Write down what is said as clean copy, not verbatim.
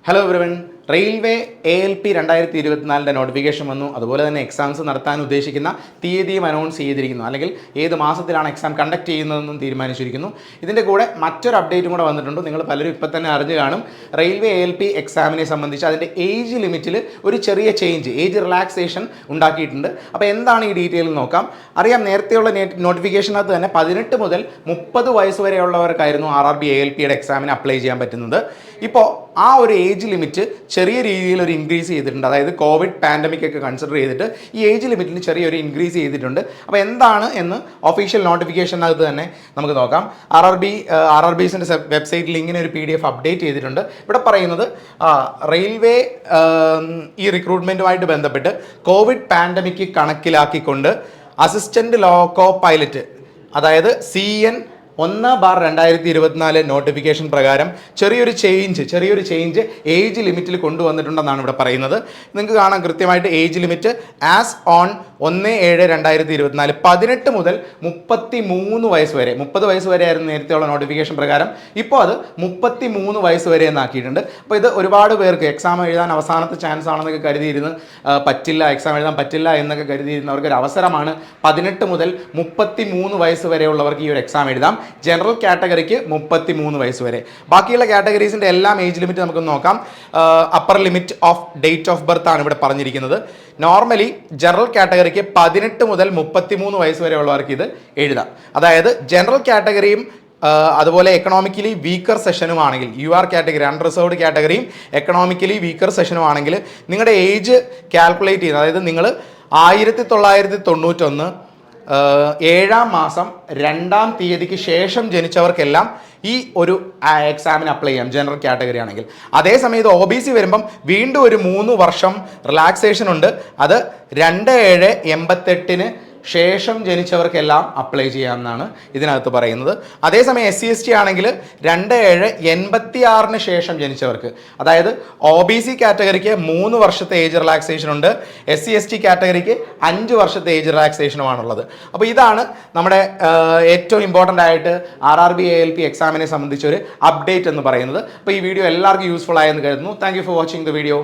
Hello everyone. Railway ALP 2024 notification വന്നു. അതുപോലെ തന്നെ എക്സാംസ് നടത്താൻ ഉദ്ദേശിക്കുന്ന തീയതിയും അനൗൺസ് ചെയ്തിരിക്കുന്നു, അല്ലെങ്കിൽ ഏത് മാസത്തിലാണ് എക്സാം കണ്ടക്ട് ചെയ്യുന്നതെന്നും തീരുമാനിച്ചിരിക്കുന്നു. ഇതിൻ്റെ കൂടെ മറ്റൊരു അപ്ഡേറ്റും കൂടെ വന്നിട്ടുണ്ട്. നിങ്ങൾ പലരും ഇപ്പം തന്നെ അറിഞ്ഞു കാണും. റെയിൽവേ ALP എക്സാമിനെ സംബന്ധിച്ച് അതിൻ്റെ ഏജ് ലിമിറ്റിൽ ഒരു ചെറിയ ചേഞ്ച്, ഏജ് റിലാക്സേഷൻ ഉണ്ടാക്കിയിട്ടുണ്ട്. അപ്പോൾ എന്താണ് ഈ ഡീറ്റെയിൽ നോക്കാം. അറിയാം, നേരത്തെയുള്ള നോട്ടിഫിക്കേഷനകത്ത് തന്നെ 18 മുതൽ 30 വയസ്സ് വരെയുള്ളവർക്കായിരുന്നു RRB ALPയുടെ എക്സാമിന് അപ്ലൈ ചെയ്യാൻ പറ്റുന്നത്. ഇപ്പോൾ ആ ഒരു ഏജ് ലിമിറ്റ് ചെറിയ രീതിയിൽ ഒരു ഇൻക്രീസ് ചെയ്തിട്ടുണ്ട്. അതായത് കോവിഡ് പാൻഡമിക് ഒക്കെ കൺസിഡർ ചെയ്തിട്ട് ഈ ഏജ് ലിമിറ്റിന് ചെറിയൊരു ഇൻക്രീസ് ചെയ്തിട്ടുണ്ട്. അപ്പോൾ എന്താണ് എന്ന് ഒഫീഷ്യൽ നോട്ടിഫിക്കേഷനകത്ത് തന്നെ നമുക്ക് നോക്കാം. RRBസിൻ്റെ വെബ്സൈറ്റിൽ ഇങ്ങനെ ഒരു PDF അപ്ഡേറ്റ് ചെയ്തിട്ടുണ്ട്. ഇവിടെ പറയുന്നത് റെയിൽവേ ഈ റിക്രൂട്ട്മെൻറ്റുമായിട്ട് ബന്ധപ്പെട്ട് കോവിഡ് പാൻഡമിക് കണക്കിലാക്കിക്കൊണ്ട് അസിസ്റ്റൻറ്റ് ലോക്കോ പൈലറ്റ്, അതായത് CN 1/2024 നോട്ടിഫിക്കേഷൻ പ്രകാരം ചെറിയൊരു ചേഞ്ച് ഏജ് ലിമിറ്റിൽ കൊണ്ടുവന്നിട്ടുണ്ടെന്നാണ് ഇവിടെ പറയുന്നത്. നിങ്ങൾക്ക് കാണാം കൃത്യമായിട്ട് ഏജ് ലിമിറ്റ് ആസ് ഓൺ 1/7/2024 18 മുതൽ 33 വയസ്സ് വരെ. 30 വയസ്സ് വരെ ആയിരുന്നു നേരത്തെയുള്ള നോട്ടിഫിക്കേഷൻ പ്രകാരം. ഇപ്പോൾ അത് 33 വയസ്സ് വരെ എന്നാക്കിയിട്ടുണ്ട്. അപ്പോൾ ഇത് ഒരുപാട് പേർക്ക് എക്സാം എഴുതാൻ അവസാനത്തെ ചാൻസ് ആണെന്നൊക്കെ കരുതിയിരുന്ന് എക്സാം എഴുതാൻ പറ്റില്ല എന്നൊക്കെ കരുതിയിരുന്നവർക്ക് ഒരു അവസരമാണ്. 18 മുതൽ 33 വയസ്സ് വരെയുള്ളവർക്ക് ഈ ഒരു എക്സാം എഴുതാം. ജനറൽ കാറ്റഗറിക്ക് 33 വയസ്സ് വരെ. ബാക്കിയുള്ള കാറ്റഗറീസിൻ്റെ എല്ലാം ഏജ് ലിമിറ്റ് നമുക്ക് നോക്കാം. Upper limit of date of birth ആണ് ഇവിടെ പറഞ്ഞിരിക്കുന്നത്. നോർമലി ജനറൽ കാറ്റഗറിക്ക് 18 മുതൽ 33 വയസ്സ് വരെയുള്ളവർക്ക് ഇത് എഴുതാം. അതായത് ജനറൽ കാറ്റഗറിയും അതുപോലെ എക്കണോമിക്കലി വീക്കർ സെഷനുമാണെങ്കിൽ, UR കാറ്റഗറി, അൺറിസർവ്ഡ് കാറ്റഗറിയും എക്കണോമിക്കലി വീക്കർ സെഷനുമാണെങ്കിൽ നിങ്ങളുടെ ഏജ് കാൽക്കുലേറ്റ് ചെയ്യുന്നത്, അതായത് നിങ്ങൾ 1991 7-ാം മാസം 2-ാം തീയതിക്ക് ശേഷം ജനിച്ചവർക്കെല്ലാം ഈ ഒരു എക്സാമിന് അപ്ലൈ ചെയ്യാം, ജനറൽ കാറ്റഗറി ആണെങ്കിൽ. അതേസമയത്ത് OBC വരുമ്പം വീണ്ടും ഒരു 3 വർഷം റിലാക്സേഷൻ ഉണ്ട്. അത് 2/7/88 ശേഷം ജനിച്ചവർക്കെല്ലാം അപ്ലൈ ചെയ്യാമെന്നാണ് ഇതിനകത്ത് പറയുന്നത്. അതേസമയം SC/ST ആണെങ്കിൽ 2/7/86 ശേഷം ജനിച്ചവർക്ക്, അതായത് OBC കാറ്റഗറിക്ക് 3 വർഷത്തെ ഏജ് റിലാക്സേഷൻ ഉണ്ട്, SC/ST കാറ്റഗറിക്ക് 5 വർഷത്തെ ഏജ് റിലാക്സേഷനുമാണുള്ളത്. അപ്പോൾ ഇതാണ് നമ്മുടെ ഏറ്റവും ഇമ്പോർട്ടൻ്റ് ആയിട്ട് RRB ALP എക്സാമിനെ സംബന്ധിച്ചൊരു അപ്ഡേറ്റ് എന്ന് പറയുന്നത്. അപ്പോൾ ഈ വീഡിയോ എല്ലാവർക്കും യൂസ്ഫുൾ ആയെന്ന് കരുതുന്നു. Thank you for watching the video.